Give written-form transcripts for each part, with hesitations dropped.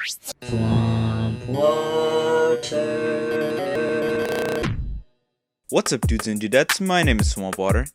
What's up, dudes and dudettes? My name is Swampwater.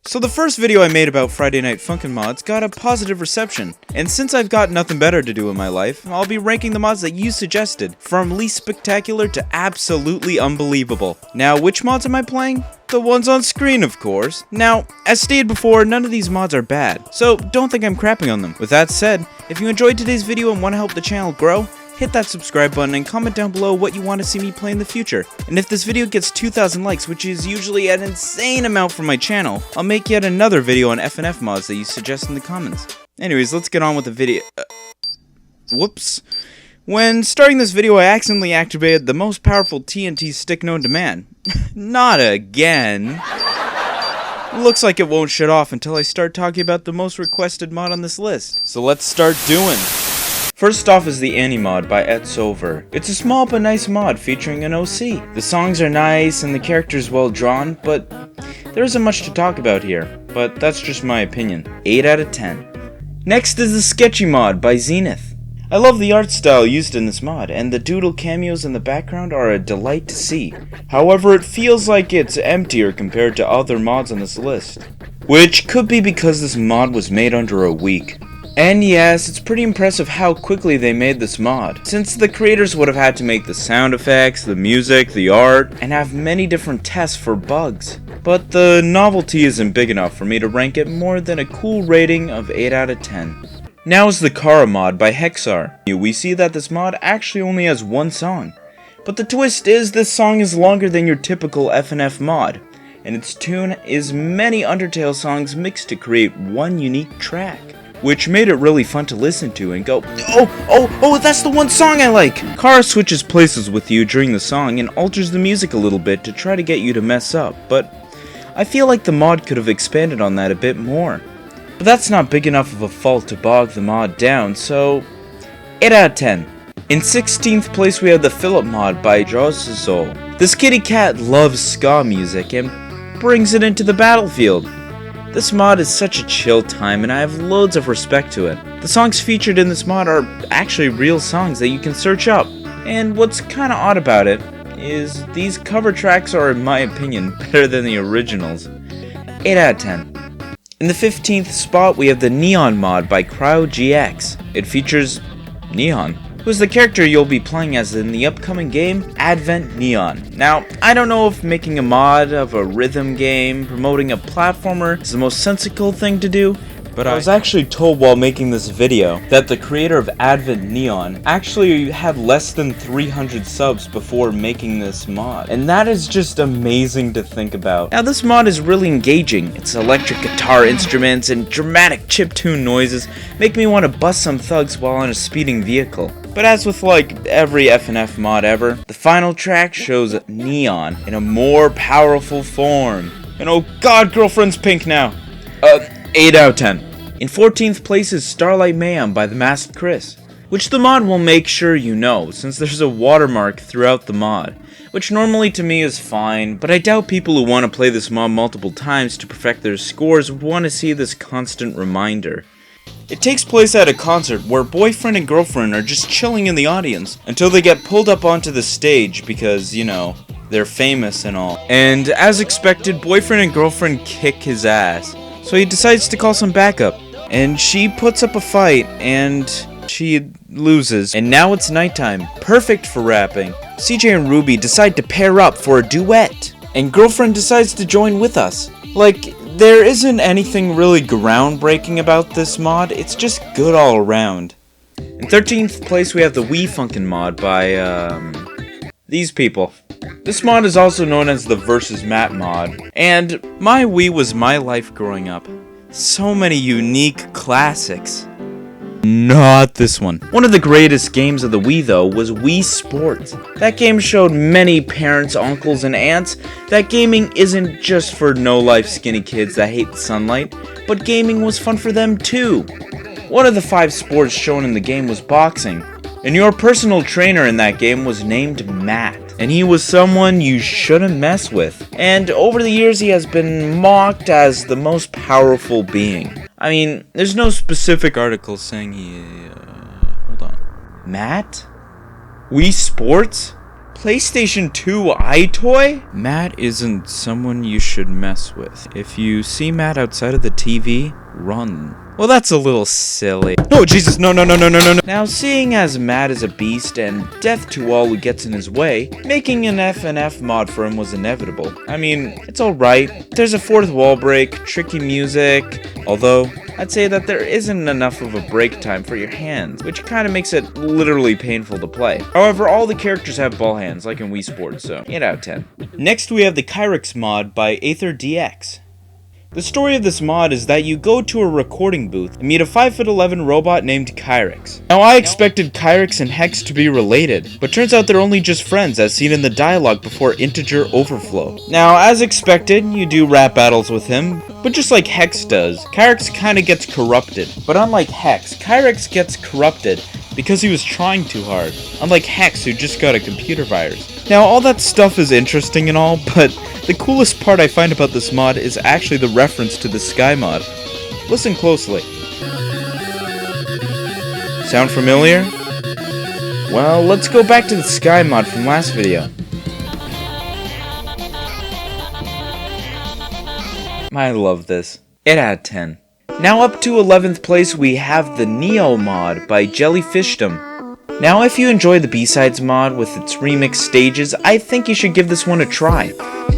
So the first video I made about Friday Night Funkin mods got a positive reception, and since I've got nothing better to do in my life, I'll be ranking the mods that you suggested, from least spectacular to absolutely unbelievable. Now, which mods am I playing? The ones on screen, of course. Now, as stated before, none of these mods are bad, so don't think I'm crapping on them. With that said, if you enjoyed today's video and want to help the channel grow, hit that subscribe button and comment down below what you want to see me play in the future. And if this video gets 2,000 likes, which is usually an insane amount for my channel, I'll make yet another video on FNF mods that you suggest in the comments. Anyways, let's get on with the video. Whoops. When starting this video, I accidentally activated the most powerful TNT stick known to man. Not again. Looks like it won't shut off until I start talking about the most requested mod on this list. So let's start doing. First off is the Annie mod by Etsover. It's a small but nice mod featuring an OC. The songs are nice and the characters well drawn, but there isn't much to talk about here. But that's just my opinion. 8 out of 10. Next is the Sketchy mod by Zenith. I love the art style used in this mod, and the doodle cameos in the background are a delight to see. However, it feels like it's emptier compared to other mods on this list, which could be because this mod was made under a week. And yes, it's pretty impressive how quickly they made this mod, since the creators would have had to make the sound effects, the music, the art, and have many different tests for bugs. But the novelty isn't big enough for me to rank it more than a cool rating of 8 out of 10. Now is the Kara mod by Hexar. We see that this mod actually only has one song, but the twist is this song is longer than your typical FNF mod, and its tune is many Undertale songs mixed to create one unique track, which made it really fun to listen to and go, oh, that's the one song I like! Kara switches places with you during the song and alters the music a little bit to try to get you to mess up, but I feel like the mod could have expanded on that a bit more. But that's not big enough of a fault to bog the mod down, so 8 out of 10. In 16th place we have the Philip mod by Josazol. This kitty cat loves ska music and brings it into the battlefield. This mod is such a chill time and I have loads of respect to it. The songs featured in this mod are actually real songs that you can search up. And what's kinda odd about it is these cover tracks are, in my opinion, better than the originals. 8 out of 10. In the 15th spot we have the Neon mod by CryoGX. It features Neon, who's the character you'll be playing as in the upcoming game, Advent Neon. Now, I don't know if making a mod of a rhythm game, promoting a platformer, is the most sensical thing to do, but I was actually told while making this video that the creator of Advent Neon actually had less than 300 subs before making this mod. And that is just amazing to think about. Now this mod is really engaging. Its electric guitar instruments and dramatic chiptune noises make me want to bust some thugs while on a speeding vehicle. But as with like every FNF mod ever, the final track shows Neon in a more powerful form. And oh god, girlfriend's pink now. 8 out of 10. In 14th place is Starlight Mayhem by The Masked Chris, which the mod will make sure you know, since there's a watermark throughout the mod, which normally to me is fine, but I doubt people who want to play this mod multiple times to perfect their scores would want to see this constant reminder. It takes place at a concert where boyfriend and girlfriend are just chilling in the audience until they get pulled up onto the stage because, you know, they're famous and all. And as expected, boyfriend and girlfriend kick his ass. So he decides to call some backup, and she puts up a fight, and she loses. And now it's nighttime, perfect for rapping. CJ and Ruby decide to pair up for a duet, and girlfriend decides to join with us. Like, there isn't anything really groundbreaking about this mod, it's just good all around. In 13th place we have the Wii Funkin mod by, these people. This mod is also known as the Versus Map mod, and my Wii was my life growing up. So many unique classics. Not this one. One of the greatest games of the Wii though was Wii Sports. That game showed many parents, uncles, and aunts that gaming isn't just for no-life skinny kids that hate the sunlight, but gaming was fun for them too. One of the 5 sports shown in the game was boxing, and your personal trainer in that game was named Matt. And he was someone you shouldn't mess with. And over the years he has been mocked as the most powerful being. I mean, there's no specific article saying he... hold on. Matt? Wii Sports? PlayStation 2 iToy? Matt isn't someone you should mess with. If you see Matt outside of the TV, run. Well, that's a little silly. Oh, Jesus, no. Now, seeing as Matt is a beast and death to all who gets in his way, making an FNF mod for him was inevitable. I mean, it's alright. There's a fourth wall break, tricky music, although I'd say that there isn't enough of a break time for your hands, which kind of makes it literally painful to play. However, all the characters have ball hands, like in Wii Sports, so 8 out of 10. Next, we have the Kyrix mod by AetherDX. The story of this mod is that you go to a recording booth and meet a 5'11" robot named Kyrix. Now, I expected Kyrix and Hex to be related, but turns out they're only just friends as seen in the dialogue before integer overflow. Now, as expected, you do rap battles with him, but just like Hex does, Kyrix kinda gets corrupted. But unlike Hex, Kyrix gets corrupted because he was trying too hard, unlike Hex who just got a computer virus. Now, all that stuff is interesting and all, but the coolest part I find about this mod is actually the reference to the Sky mod. Listen closely. Sound familiar? Well, let's go back to the Sky mod from last video. I love this. 8 out of 10. Now up to 11th place we have the Neo mod by Jellyfishdom. Now if you enjoy the B-Sides mod with its remix stages, I think you should give this one a try.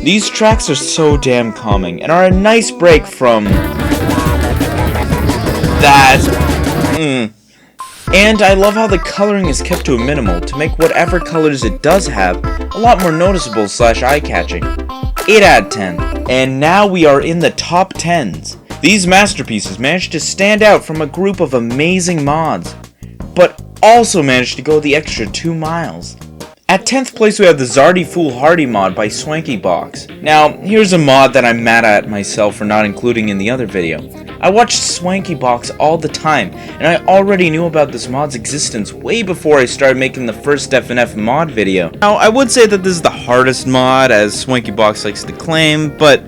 These tracks are so damn calming and are a nice break from that. And I love how the coloring is kept to a minimal to make whatever colors it does have a lot more noticeable / eye-catching. 8 out of 10. And now we are in the top 10s. These masterpieces managed to stand out from a group of amazing mods, but also managed to go the extra 2 miles. At 10th place we have the Zardy Foolhardy mod by SwankyBox. Now, here's a mod that I'm mad at myself for not including in the other video. I watched SwankyBox all the time, and I already knew about this mod's existence way before I started making the first FNF mod video. Now, I would say that this is the hardest mod, as SwankyBox likes to claim, but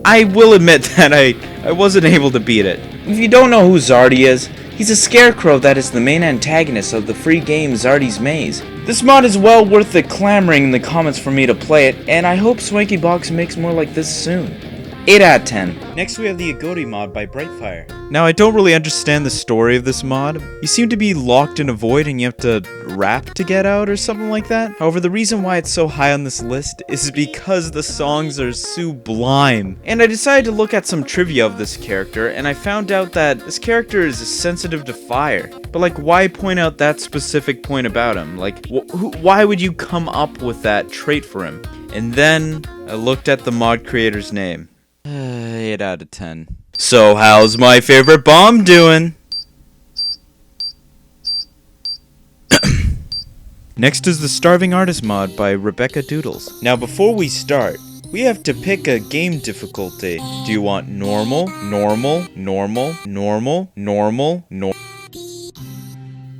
I will admit that I wasn't able to beat it. If you don't know who Zardy is, he's a scarecrow that is the main antagonist of the free game Zardy's Maze. This mod is well worth the clamoring in the comments for me to play it, and I hope SwankyBox makes more like this soon. 8 out of 10. Next we have the Agoti mod by Brightfire. Now I don't really understand the story of this mod. You seem to be locked in a void and you have to rap to get out or something like that. However, the reason why it's so high on this list is because the songs are sublime. And I decided to look at some trivia of this character, and I found out that this character is sensitive to fire. But like, why point out that specific point about him? Like, why would you come up with that trait for him? And then I looked at the mod creator's name. 8 out of 10. So how's my favorite bomb doing? Next is the Starving Artist mod by Rebecca Doodles. Now before we start, we have to pick a game difficulty. Do you want normal, normal, normal, normal, normal, normal?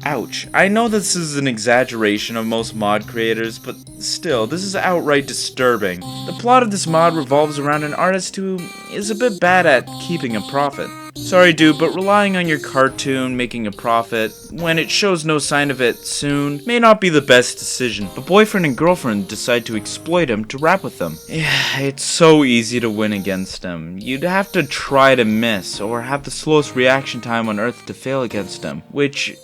Ouch. I know this is an exaggeration of most mod creators, but still, this is outright disturbing. The plot of this mod revolves around an artist who is a bit bad at keeping a profit. Sorry dude, but relying on your cartoon making a profit, when it shows no sign of it soon, may not be the best decision. But boyfriend and girlfriend decide to exploit him to rap with them. Yeah, it's so easy to win against him. You'd have to try to miss, or have the slowest reaction time on Earth to fail against him, which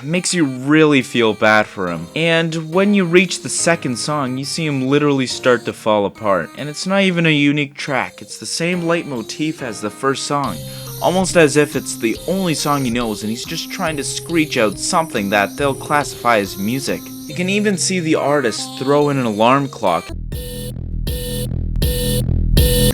makes you really feel bad for him. And when you reach the second song, you see him literally start to fall apart. And it's not even a unique track, it's the same leitmotif as the first song. Almost as if it's the only song he knows and he's just trying to screech out something that they'll classify as music. You can even see the artist throw in an alarm clock.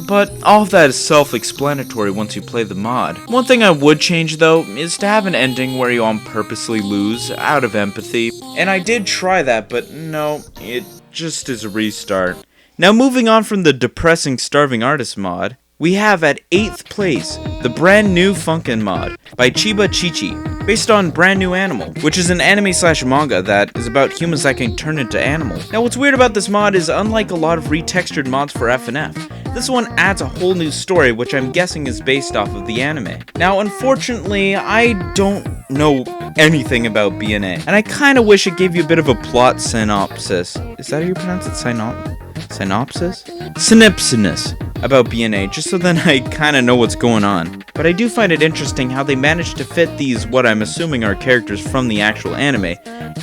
But all of that is self-explanatory once you play the mod. One thing I would change though is to have an ending where you on purposely lose out of empathy. And I did try that, but no, it just is a restart. Now moving on from the depressing Starving Artist mod, we have at 8th place, the brand new Funkin mod by Chiba Chichi, based on Brand New Animal, which is an anime/manga that is about humans that can turn into animals. Now what's weird about this mod is unlike a lot of retextured mods for FNF, This one adds a whole new story, which I'm guessing is based off of the anime. Now, unfortunately, I don't know anything about BNA, and I kinda wish it gave you a bit of a plot synopsis. Is that how you pronounce it? Synopsis? Synopsis about BNA, just so then I kinda know what's going on. But I do find it interesting how they managed to fit these, what I'm assuming are characters from the actual anime,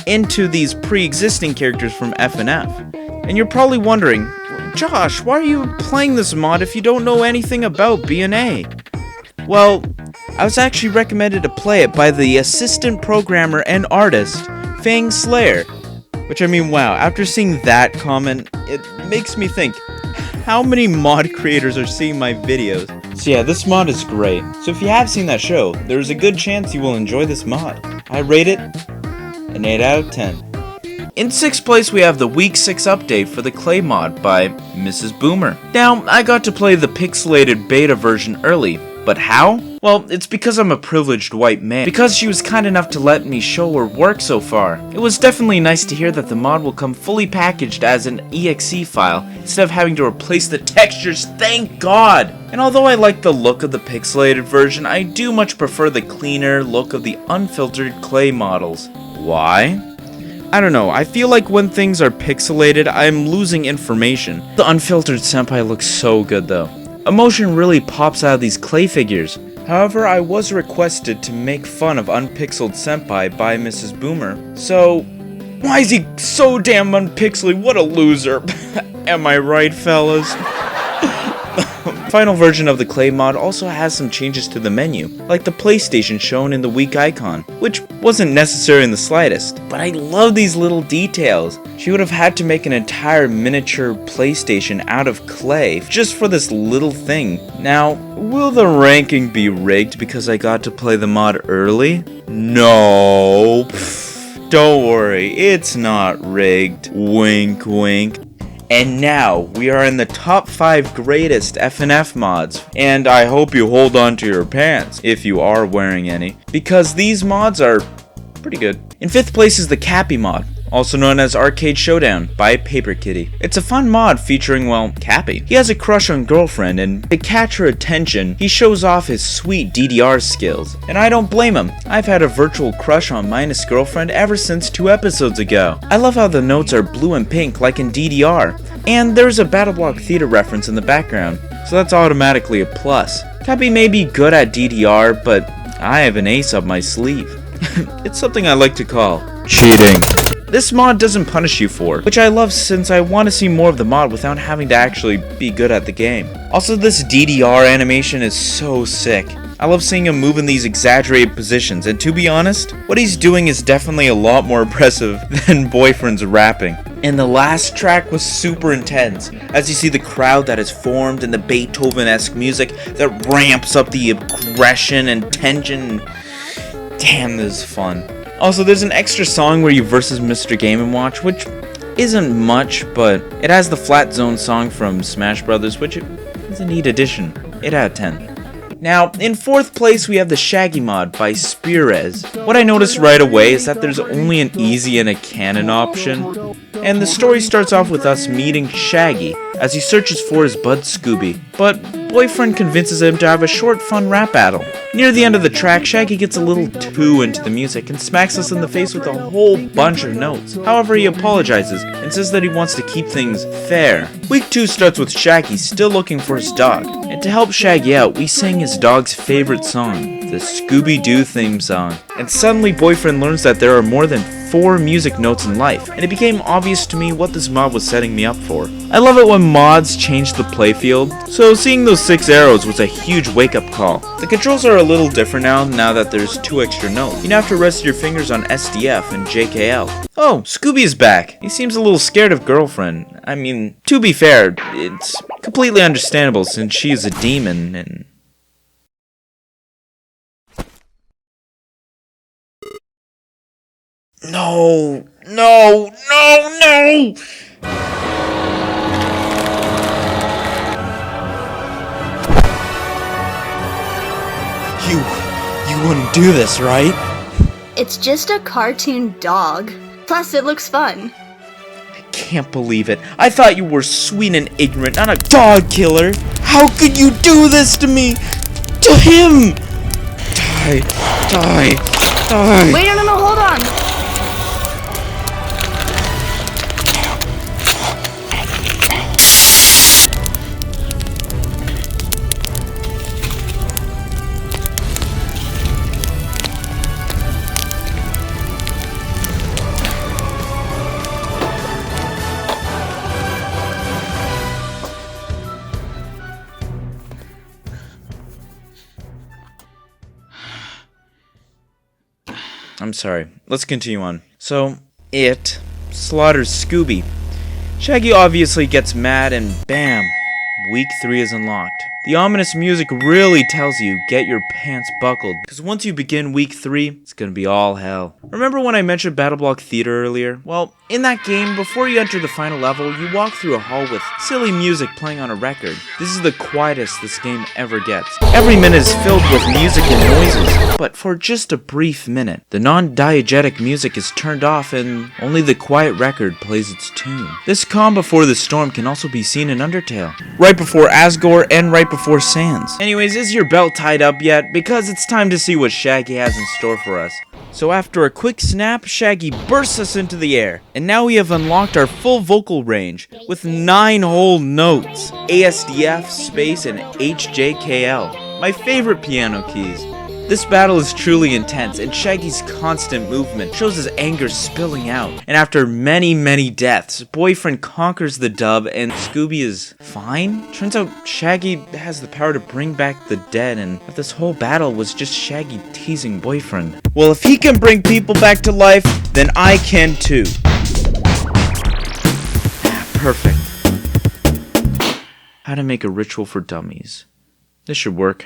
into these pre-existing characters from FNF. And you're probably wondering, Josh, why are you playing this mod if you don't know anything about BNA? Well, I was actually recommended to play it by the assistant programmer and artist, Fang Slayer. Which, I mean, wow, after seeing that comment, it makes me think, how many mod creators are seeing my videos? So yeah, this mod is great. So if you have seen that show, there's a good chance you will enjoy this mod. I rate it an 8 out of 10. In 6th place, we have the Week 6 update for the Clay mod by Mrs. Boomer. Now, I got to play the pixelated beta version early, but how? Well, it's because I'm a privileged white man. Because she was kind enough to let me show her work so far. It was definitely nice to hear that the mod will come fully packaged as an exe file, instead of having to replace the textures, thank God! And although I like the look of the pixelated version, I do much prefer the cleaner look of the unfiltered Clay models. Why? I don't know, I feel like when things are pixelated, I'm losing information. The unfiltered senpai looks so good though. Emotion really pops out of these clay figures. However, I was requested to make fun of Unpixeled Senpai by Mrs. Boomer. So, why is he so damn unpixely? What a loser. Am I right, fellas? Final version of the Clay mod also has some changes to the menu, like the PlayStation shown in the weak icon, which wasn't necessary in the slightest. But I love these little details. She would have had to make an entire miniature PlayStation out of clay just for this little thing. Now, will the ranking be rigged because I got to play the mod early? No. Don't worry, it's not rigged. Wink wink. And now, we are in the top 5 greatest FNF mods, and I hope you hold on to your pants, if you are wearing any, because these mods are pretty good. In 5th place is the Cappy mod, also known as Arcade Showdown by Paper Kitty. It's a fun mod featuring, well, Cappy. He has a crush on Girlfriend, and to catch her attention, he shows off his sweet DDR skills. And I don't blame him. I've had a virtual crush on Minus Girlfriend ever since 2 episodes ago. I love how the notes are blue and pink like in DDR. And there's a Battle Block Theater reference in the background, so that's automatically a plus. Cappy may be good at DDR, but I have an ace up my sleeve. It's something I like to call cheating. This mod doesn't punish you for it, which I love since I want to see more of the mod without having to actually be good at the game. Also, this DDR animation is so sick. I love seeing him move in these exaggerated positions, and to be honest, what he's doing is definitely a lot more impressive than Boyfriend's rapping. And the last track was super intense, as you see the crowd that is formed and the Beethoven-esque music that ramps up the aggression and tension. Damn, this is fun. Also, there's an extra song where you versus Mr. Game & Watch, which isn't much, but it has the Flat Zone song from Smash Brothers, which is a neat addition. 8 out of 10. Now, in 4th place, we have the Shaggy mod by Spearez. What I noticed right away is that there's only an easy and a canon option. And the story starts off with us meeting Shaggy as he searches for his bud Scooby. But Boyfriend convinces him to have a short, fun rap battle. Near the end of the track, Shaggy gets a little too into the music and smacks us in the face with a whole bunch of notes. However, he apologizes and says that he wants to keep things fair. Week 2 starts with Shaggy still looking for his dog. And to help Shaggy out, we sing his dog's favorite song, the Scooby-Doo theme song. And suddenly Boyfriend learns that there are more than 4 music notes in life, and it became obvious to me what this mod was setting me up for. I love it when mods change the playfield, so seeing those 6 arrows was a huge wake-up call. The controls are a little different now that there's 2 extra notes. You now have to rest your fingers on SDF and JKL. Oh, Scooby is back. He seems a little scared of Girlfriend. I mean, to be fair, it's completely understandable since she is a demon and... No! You wouldn't do this, right? It's just a cartoon dog. Plus, it looks fun. can't believe it. I thought you were sweet and ignorant, not a dog killer. How could you do this to me? To him! Die, die, die. Wait, no, hold on. I'm sorry. Let's continue on. So, it slaughters Scooby. Shaggy obviously gets mad and bam, week 3 is unlocked. The ominous music really tells you, get your pants buckled, because once you begin week 3, it's gonna be all hell. Remember when I mentioned Battle Block Theater earlier? Well, in that game, before you enter the final level, you walk through a hall with silly music playing on a record. This is the quietest this game ever gets. Every minute is filled with music and noises, but for just a brief minute, the non-diegetic music is turned off and only the quiet record plays its tune. This calm before the storm can also be seen in Undertale, right before Asgore and right before Sans. Anyways, is your belt tied up yet? Because it's time to see what Shaggy has in store for us. So after a quick snap, Shaggy bursts us into the air. And now we have unlocked our full vocal range with 9 whole notes. ASDF, space, and HJKL. My favorite piano keys. This battle is truly intense, and Shaggy's constant movement shows his anger spilling out. And after many deaths, Boyfriend conquers the dub and Scooby is fine? Turns out Shaggy has the power to bring back the dead, and that this whole battle was just Shaggy teasing Boyfriend. Well, if he can bring people back to life, then I can too. Perfect. How to make a ritual for dummies. This should work.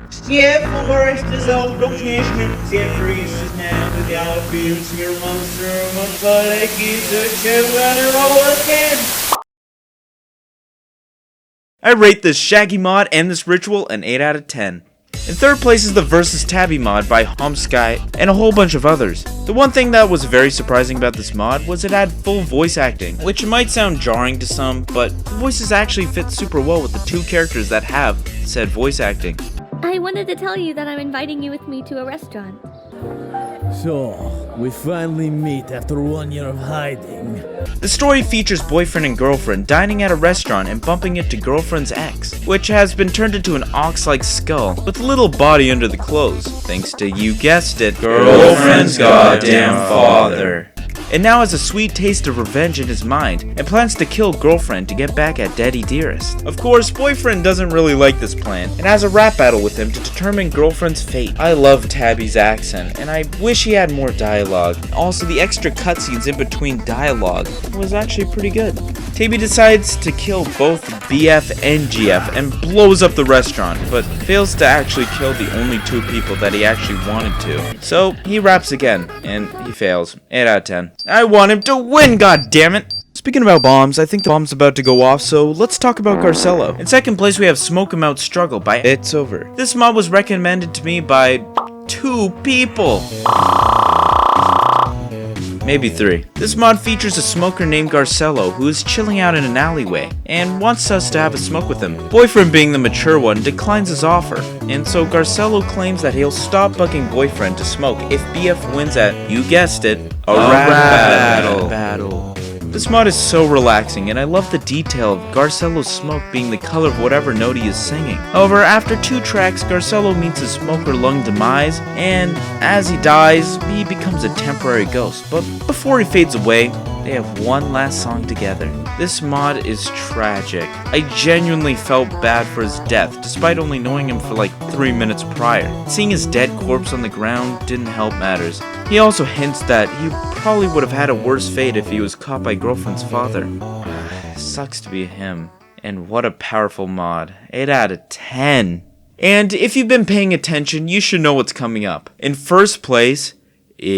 Step forest is old location. Step freezes now with y'all fields. Your monster, much like it's a chill and roll again. I rate this Shaggy mod and this ritual an 8 out of 10. In third place is the Versus Tabby mod by Homsky and a whole bunch of others. The one thing that was very surprising about this mod was it had full voice acting, which might sound jarring to some, but the voices actually fit super well with the 2 characters that have said voice acting. I wanted to tell you that I'm inviting you with me to a restaurant. So, we finally meet after 1 year of hiding. The story features boyfriend and girlfriend dining at a restaurant and bumping into girlfriend's ex, which has been turned into an ox-like skull with little body under the clothes, thanks to, you guessed it, girlfriend's goddamn father. And now has a sweet taste of revenge in his mind, and plans to kill girlfriend to get back at Daddy Dearest. Of course, boyfriend doesn't really like this plan, and has a rap battle with him to determine girlfriend's fate. I love Tabby's accent, and I wish he had more dialogue. Also, the extra cutscenes in between dialogue was actually pretty good. Tabby decides to kill both BF and GF, and blows up the restaurant, but fails to actually kill the only 2 people that he actually wanted to. So, he raps again, and he fails. 8 out of 10. I want him to win, goddammit! Speaking about bombs, I think the bomb's about to go off, so let's talk about Garcello. In second place, we have Smoke 'Em Out Struggle by It's Over. This mod was recommended to me by 2 people. Maybe 3. This mod features a smoker named Garcello who is chilling out in an alleyway and wants us to have a smoke with him. Boyfriend, being the mature one, declines his offer, and so Garcello claims that he'll stop bugging Boyfriend to smoke if BF wins at, you guessed it, a rap battle. This mod is so relaxing, and I love the detail of Garcello's smoke being the color of whatever note he is singing. However, after 2 tracks, Garcello meets his smoker lung demise, and as he dies, he becomes a temporary ghost. But before he fades away, they have one last song together. This mod is tragic. I genuinely felt bad for his death, despite only knowing him for like 3 minutes prior. Seeing his dead corpse on the ground didn't help matters. He also hints that he probably would have had a worse fate if he was caught by girlfriend's father. Sucks to be him. And what a powerful mod. 8 out of 10. And if you've been paying attention, you should know what's coming up. In first place is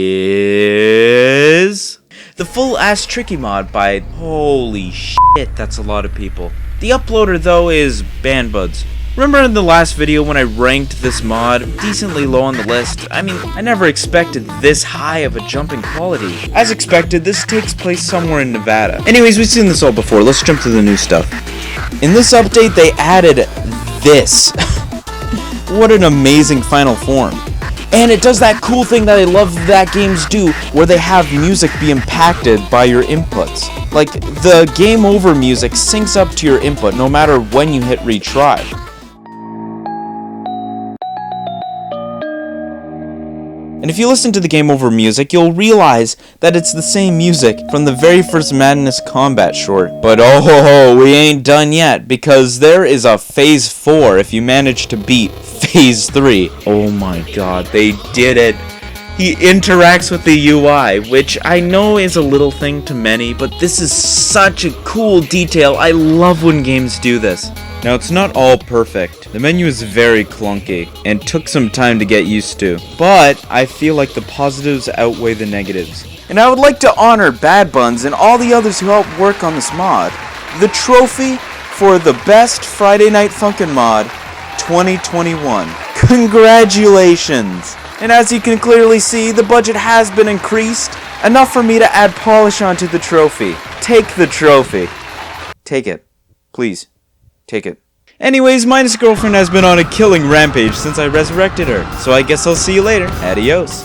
the full ass tricky mod by, holy shit, that's a lot of people. The uploader though is BandBuds. Remember in the last video when I ranked this mod decently low on the list? I mean, I never expected this high of a jump in quality. As expected, this takes place somewhere in Nevada. Anyways, we've seen this all before. Let's jump to the new stuff. In this update, they added this. What an amazing final form. And it does that cool thing that I love that games do, where they have music be impacted by your inputs. Like, the game over music syncs up to your input no matter when you hit retry. And if you listen to the game over music, you'll realize that it's the same music from the very first Madness Combat short. But oh ho ho, we ain't done yet, because there is a Phase 4 if you manage to beat Phase 3. Oh my god, they did it. He interacts with the UI, which I know is a little thing to many, but this is such a cool detail. I love when games do this. Now, it's not all perfect. The menu is very clunky and took some time to get used to, but I feel like the positives outweigh the negatives. And I would like to honor Bad Buns and all the others who helped work on this mod. The trophy for the best Friday Night Funkin' mod 2021. Congratulations! And as you can clearly see, the budget has been increased, enough for me to add polish onto the trophy. Take the trophy. Take it. Please. Take it. Anyways, Minus Girlfriend has been on a killing rampage since I resurrected her, so I guess I'll see you later. Adios.